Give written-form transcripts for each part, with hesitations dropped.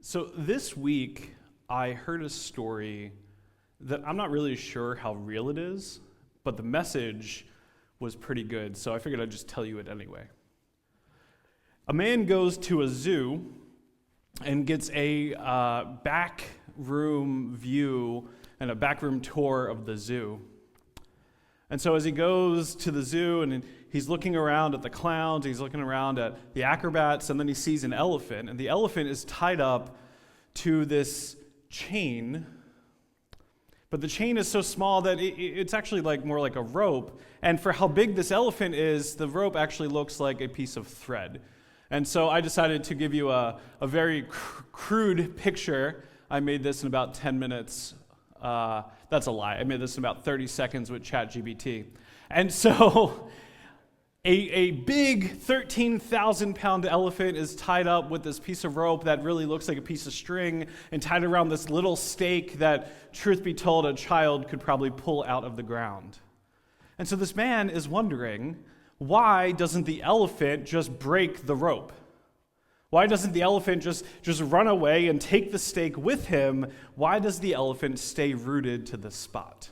So this week, I heard a story that I'm not really sure how real it is, but the message was pretty good, so I figured I'd just tell you it anyway. A man goes to a zoo and gets a back room view and a back room tour of the zoo. And so as he goes to the zoo and he's looking around at the clowns, he's looking around at the acrobats, and then he sees an elephant, and the elephant is tied up to this chain, but the chain is so small that it's actually more like a rope, and for how big this elephant is, the rope actually looks like a piece of thread. And so I decided to give you a very crude picture. I made this in about 10 minutes. That's a lie. I made this in about 30 seconds with ChatGPT. And so a big 13,000-pound elephant is tied up with this piece of rope that really looks like a piece of string and tied around this little stake that, truth be told, a child could probably pull out of the ground. And so this man is wondering, why doesn't the elephant just break the rope? Why doesn't the elephant just run away and take the stake with him? Why does the elephant stay rooted to the spot?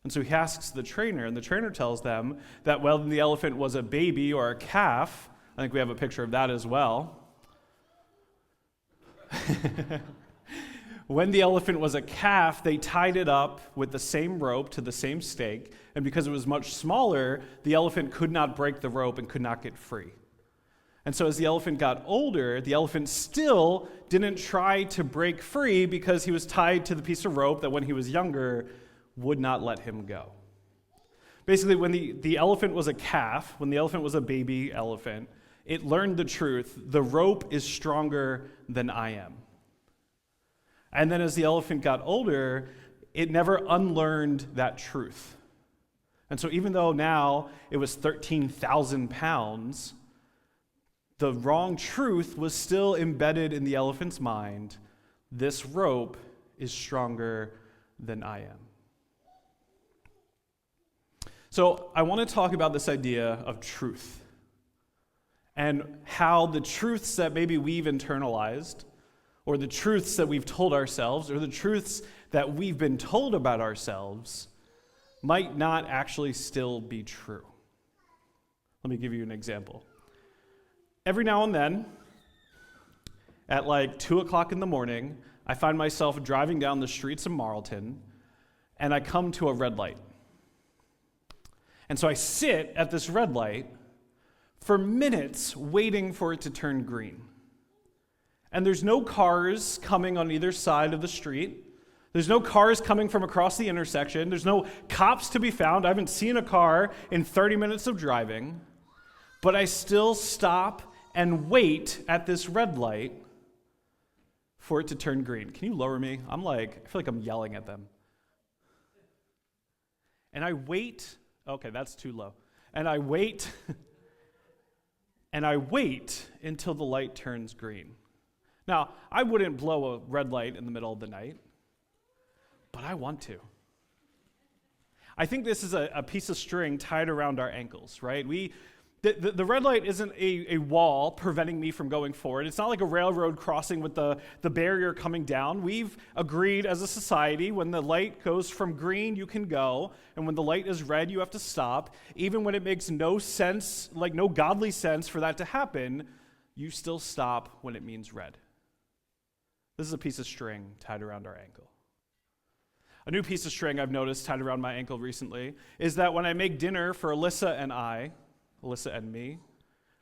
And so he asks the trainer, and the trainer tells them that when the elephant was a baby or a calf, I think we have a picture of that as well. When the elephant was a calf, they tied it up with the same rope to the same stake, and because it was much smaller, the elephant could not break the rope and could not get free. And so as the elephant got older, the elephant still didn't try to break free because he was tied to the piece of rope that when he was younger would not let him go. Basically, when the elephant was a calf, when the elephant was a baby elephant, it learned the truth: the rope is stronger than I am. And then as the elephant got older, it never unlearned that truth. And so even though now it was 13,000 pounds, the wrong truth was still embedded in the elephant's mind: this rope is stronger than I am. So I want to talk about this idea of truth and how the truths that maybe we've internalized, or the truths that we've told ourselves, or the truths that we've been told about ourselves might not actually still be true. Let me give you an example. Every now and then, at 2 o'clock in the morning, I find myself driving down the streets of Marlton, and I come to a red light. And so I sit at this red light for minutes waiting for it to turn green. And there's no cars coming on either side of the street. There's no cars coming from across the intersection. There's no cops to be found. I haven't seen a car in 30 minutes of driving. But I still stop and wait at this red light for it to turn green. Can you lower me? I feel like I'm yelling at them. And I wait. Okay, that's too low. And I wait until the light turns green. Now, I wouldn't blow a red light in the middle of the night, but I want to. I think this is a piece of string tied around our ankles, right? The red light isn't a wall preventing me from going forward. It's not like a railroad crossing with the barrier coming down. We've agreed as a society, when the light goes from green, you can go, and when the light is red, you have to stop. Even when it makes no sense, no godly sense for that to happen, you still stop when it means red. This is a piece of string tied around our ankle. A new piece of string I've noticed tied around my ankle recently is that when I make dinner for Alyssa and me.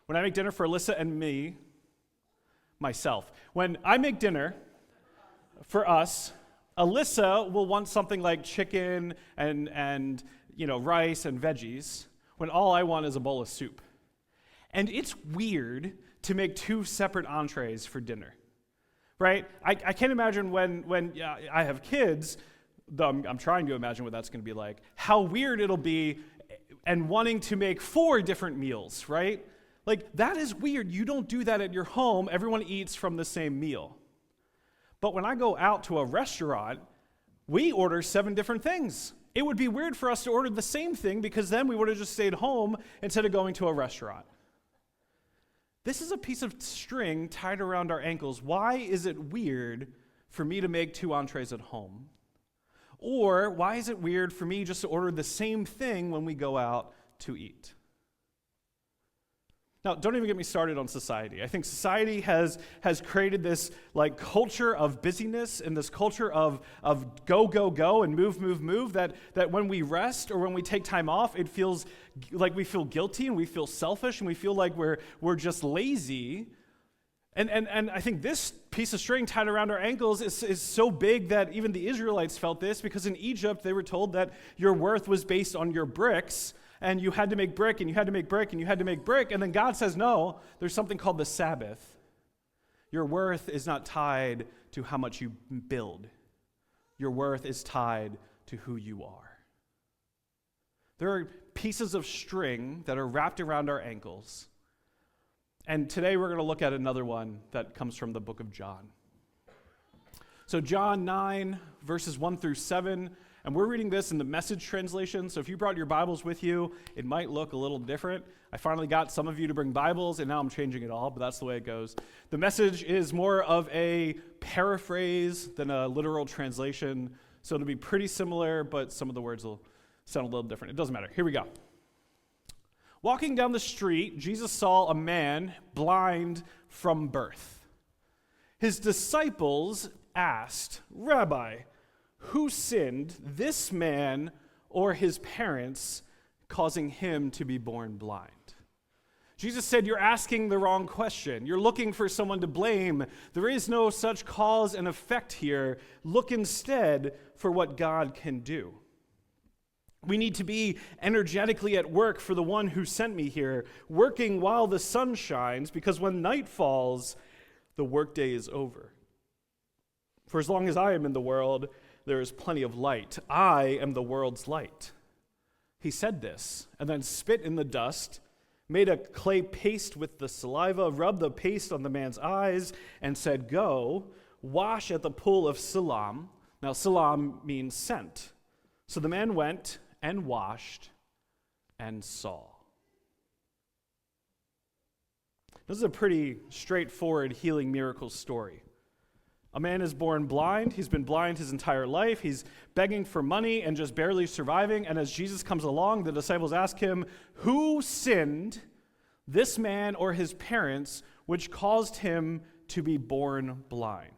When I make dinner for Alyssa and me, myself. When I make dinner for us, Alyssa will want something like chicken and rice and veggies, when all I want is a bowl of soup. And it's weird to make two separate entrees for dinner, right? I can't imagine when I have kids, though I'm trying to imagine what that's going to be like, how weird it'll be and wanting to make 4 different meals, right? That is weird. You don't do that at your home. Everyone eats from the same meal. But when I go out to a restaurant, we order 7 different things. It would be weird for us to order the same thing because then we would have just stayed home instead of going to a restaurant. this is a piece of string tied around our ankles. Why is it weird for me to make 2 entrees at home? Or why is it weird for me just to order the same thing when we go out to eat? Now, don't even get me started on society. I think society has created this culture of busyness and this culture of go, go, go and move, move, move, that when we rest or when we take time off, it feels like we feel guilty and we feel selfish and we feel like we're just lazy. And I think this piece of string tied around our ankles is so big that even the Israelites felt this, because in Egypt they were told that your worth was based on your bricks, and you had to make brick, and you had to make brick, and you had to make brick. And then God says, no, there's something called the Sabbath. Your worth is not tied to how much you build. Your worth is tied to who you are. There are pieces of string that are wrapped around our ankles. And today we're going to look at another one that comes from the book of John. So John 9, verses 1 through 7, and we're reading this in the Message translation, so if you brought your Bibles with you, it might look a little different. I finally got some of you to bring Bibles, and now I'm changing it all, but that's the way it goes. The Message is more of a paraphrase than a literal translation, so it'll be pretty similar, but some of the words will sound a little different. It doesn't matter. Here we go. Walking down the street, Jesus saw a man blind from birth. His disciples asked, "Rabbi, who sinned, this man or his parents, causing him to be born blind?" Jesus said, you're asking the wrong question. You're looking for someone to blame. There is no such cause and effect here. Look instead for what God can do. We need to be energetically at work for the one who sent me here, working while the sun shines, because when night falls, the workday is over. For as long as I am in the world, there is plenty of light. I am the world's light. He said this, and then spit in the dust, made a clay paste with the saliva, rubbed the paste on the man's eyes, and said, "Go, wash at the pool of Siloam." Now, Siloam means sent. So the man went and washed and saw. This is a pretty straightforward healing miracle story. A man is born blind. He's been blind his entire life. He's begging for money and just barely surviving. And as Jesus comes along, the disciples ask him, who sinned, this man or his parents, which caused him to be born blind?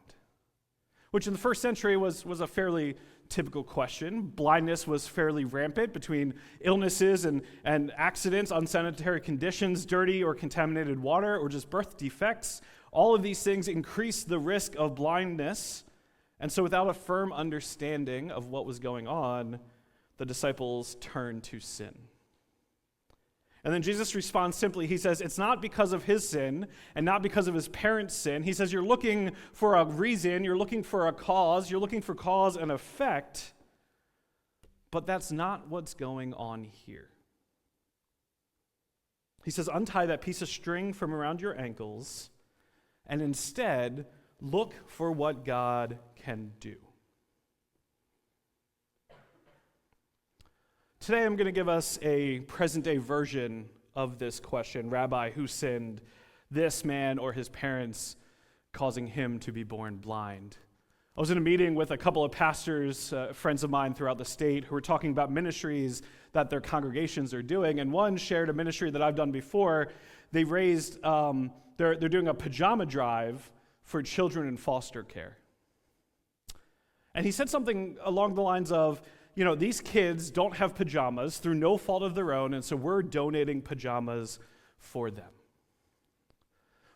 Which in the first century was a fairly typical question. Blindness was fairly rampant between illnesses and accidents, unsanitary conditions, dirty or contaminated water, or just birth defects. All of these things increased the risk of blindness. And so without a firm understanding of what was going on, the disciples turned to sin. And then Jesus responds simply. He says, it's not because of his sin and not because of his parents' sin. He says, you're looking for a reason, you're looking for a cause, you're looking for cause and effect, but that's not what's going on here. He says, untie that piece of string from around your ankles and instead look for what God can do. Today I'm going to give us a present-day version of this question. Rabbi, who sinned, this man or his parents, causing him to be born blind? I was in a meeting with a couple of pastors, friends of mine throughout the state, who were talking about ministries that their congregations are doing, and one shared a ministry that I've done before. They raised, they're doing a pajama drive for children in foster care. And he said something along the lines of, you know, these kids don't have pajamas through no fault of their own, and so we're donating pajamas for them,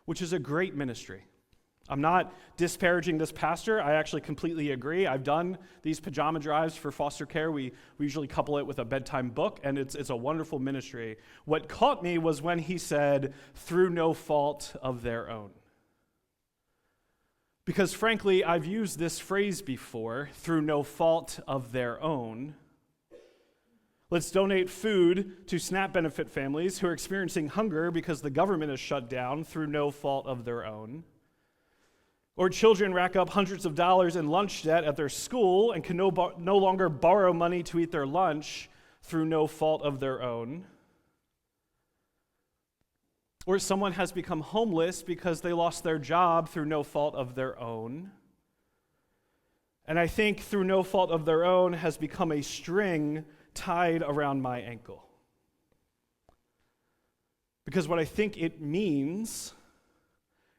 which is a great ministry. I'm not disparaging this pastor. I actually completely agree. I've done these pajama drives for foster care. We usually couple it with a bedtime book, and it's a wonderful ministry. What caught me was when he said, through no fault of their own. Because frankly, I've used this phrase before, through no fault of their own. Let's donate food to SNAP benefit families who are experiencing hunger because the government is shut down through no fault of their own. Or children rack up hundreds of dollars in lunch debt at their school and can no longer borrow money to eat their lunch through no fault of their own. Or someone has become homeless because they lost their job through no fault of their own. And I think through no fault of their own has become a string tied around my ankle. Because what I think it means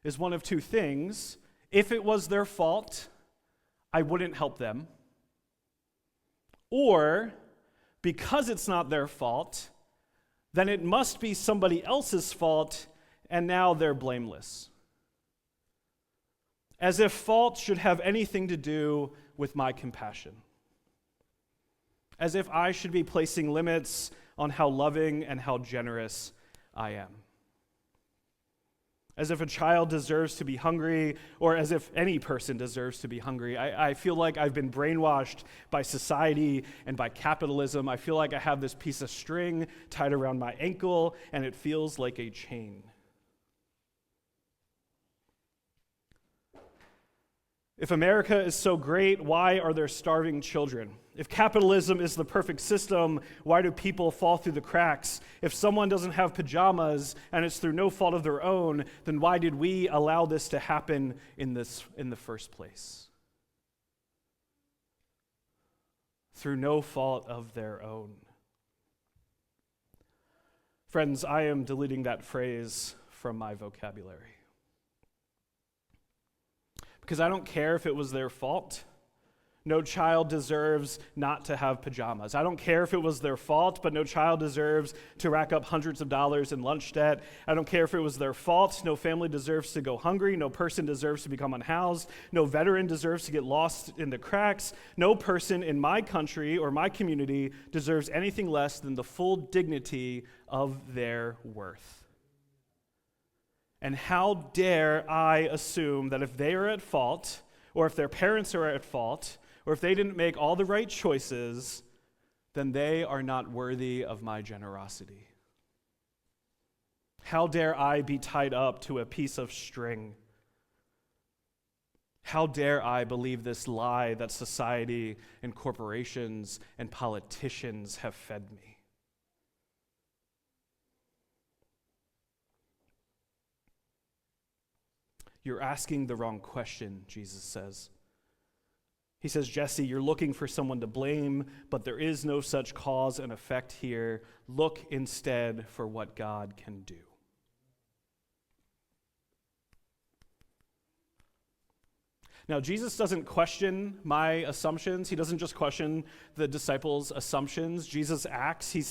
is one of two things. If it was their fault, I wouldn't help them. Or, because it's not their fault, then it must be somebody else's fault, and now they're blameless. As if fault should have anything to do with my compassion. As if I should be placing limits on how loving and how generous I am. As if a child deserves to be hungry, or as if any person deserves to be hungry. I feel like I've been brainwashed by society and by capitalism. I feel like I have this piece of string tied around my ankle, and it feels like a chain. If America is so great, why are there starving children? If capitalism is the perfect system, why do people fall through the cracks? If someone doesn't have pajamas and it's through no fault of their own, then why did we allow this to happen in the first place? Through no fault of their own. Friends, I am deleting that phrase from my vocabulary. Because I don't care if it was their fault. No child deserves not to have pajamas. I don't care if it was their fault, but no child deserves to rack up hundreds of dollars in lunch debt. I don't care if it was their fault. No family deserves to go hungry. No person deserves to become unhoused. No veteran deserves to get lost in the cracks. No person in my country or my community deserves anything less than the full dignity of their worth. And how dare I assume that if they are at fault, or if their parents are at fault, or if they didn't make all the right choices, then they are not worthy of my generosity? How dare I be tied up to a piece of string? How dare I believe this lie that society and corporations and politicians have fed me? You're asking the wrong question, Jesus says. He says, Jesse, you're looking for someone to blame, but there is no such cause and effect here. Look instead for what God can do. Now, Jesus doesn't question my assumptions. He doesn't just question the disciples' assumptions. Jesus acts. He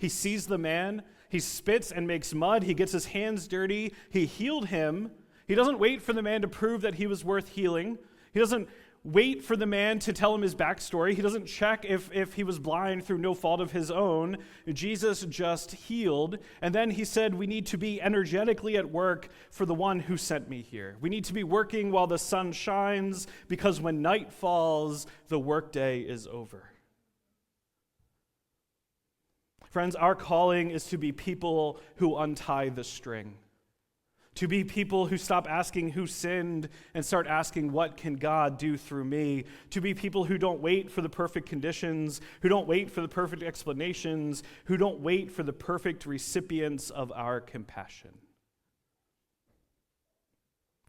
sees the man. He spits and makes mud. He gets his hands dirty. He healed him. He doesn't wait for the man to prove that he was worth healing. He doesn't wait for the man to tell him his backstory. He doesn't check if he was blind through no fault of his own. Jesus just healed. And then he said, we need to be energetically at work for the one who sent me here. We need to be working while the sun shines, because when night falls, the workday is over. Friends, our calling is to be people who untie the string. To be people who stop asking who sinned and start asking what can God do through me. To be people who don't wait for the perfect conditions, who don't wait for the perfect explanations, who don't wait for the perfect recipients of our compassion.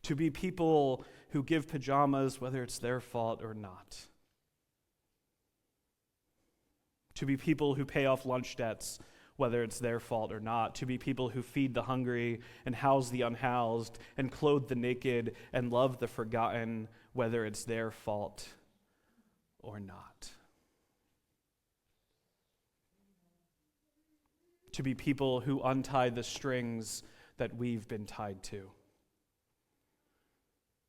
To be people who give pajamas whether it's their fault or not. To be people who pay off lunch debts whether it's their fault or not, to be people who feed the hungry and house the unhoused and clothe the naked and love the forgotten, whether it's their fault or not. To be people who untie the strings that we've been tied to.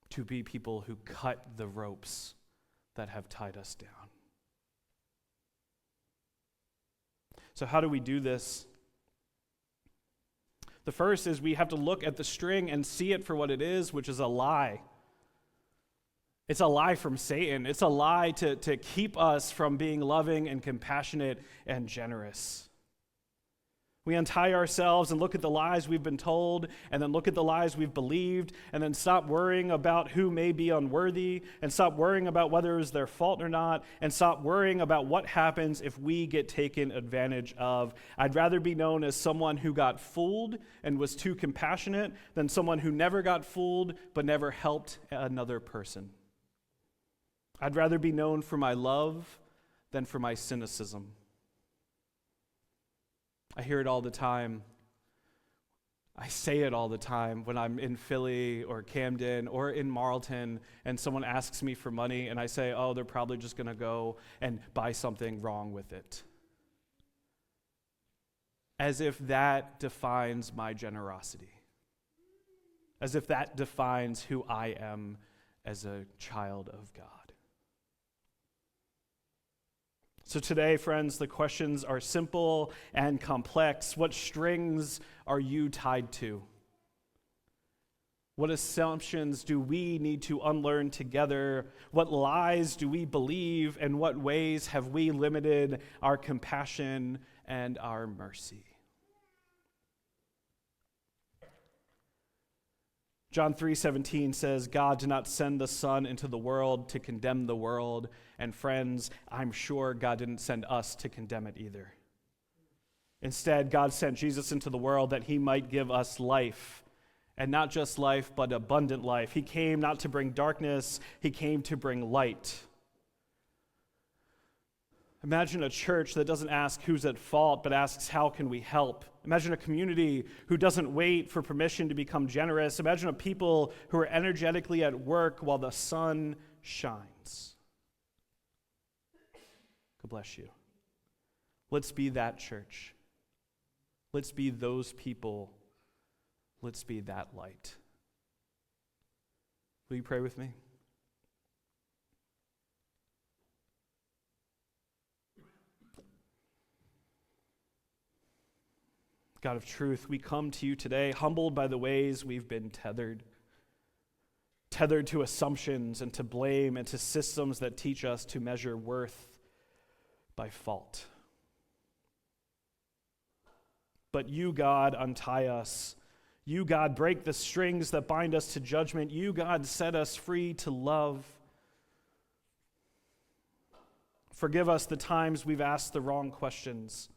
To be people who cut the ropes that have tied us down. So how do we do this? The first is we have to look at the string and see it for what it is, which is a lie. It's a lie from Satan. It's a lie to keep us from being loving and compassionate and generous. We untie ourselves and look at the lies we've been told, and then look at the lies we've believed, and then stop worrying about who may be unworthy, and stop worrying about whether it was their fault or not, and stop worrying about what happens if we get taken advantage of. I'd rather be known as someone who got fooled and was too compassionate than someone who never got fooled but never helped another person. I'd rather be known for my love than for my cynicism. I hear it all the time. I say it all the time when I'm in Philly or Camden or in Marlton and someone asks me for money and I say, oh, they're probably just going to go and buy something wrong with it. As if that defines my generosity. As if that defines who I am as a child of God. So today, friends, the questions are simple and complex. What strings are you tied to? What assumptions do we need to unlearn together? What lies do we believe? And what ways have we limited our compassion and our mercy? John 3:17 says, God did not send the Son into the world to condemn the world. And friends, I'm sure God didn't send us to condemn it either. Instead, God sent Jesus into the world that he might give us life. And not just life, but abundant life. He came not to bring darkness, he came to bring light. Imagine a church that doesn't ask who's at fault, but asks how can we help. Imagine a community who doesn't wait for permission to become generous. Imagine a people who are energetically at work while the sun shines. God bless you. Let's be that church. Let's be those people. Let's be that light. Will you pray with me? God of truth, we come to you today humbled by the ways we've been tethered to assumptions and to blame and to systems that teach us to measure worth by fault. But you, God, untie us. You, God, break the strings that bind us to judgment. You, God, set us free to love. Forgive us the times we've asked the wrong questions.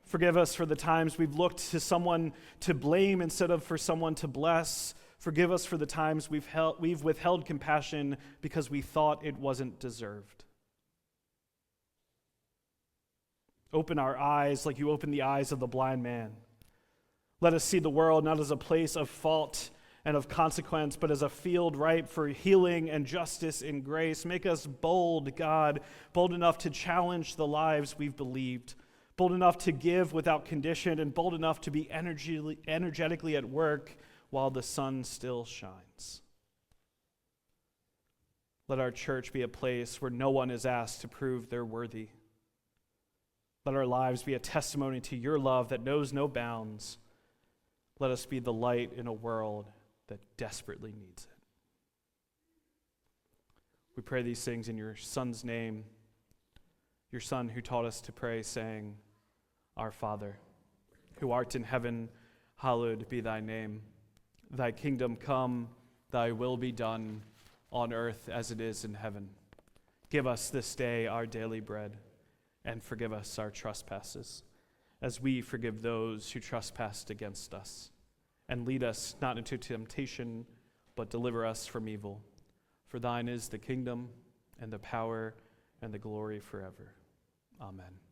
Forgive us for the times we've looked to someone to blame instead of for someone to bless. Forgive us for the times we've withheld compassion because we thought it wasn't deserved. Open our eyes like you opened the eyes of the blind man. Let us see the world not as a place of fault and of consequence, but as a field ripe for healing and justice and grace. Make us bold, God, bold enough to challenge the lives we've believed. Bold enough to give without condition, and bold enough to be energetically at work while the sun still shines. Let our church be a place where no one is asked to prove they're worthy. Let our lives be a testimony to your love that knows no bounds. Let us be the light in a world that desperately needs it. We pray these things in your Son's name, your Son who taught us to pray, saying, Our Father, who art in heaven, hallowed be thy name. Thy kingdom come, thy will be done, on earth as it is in heaven. Give us this day our daily bread, and forgive us our trespasses, as we forgive those who trespass against us. And lead us not into temptation, but deliver us from evil. For thine is the kingdom, and the power, and the glory forever. Amen.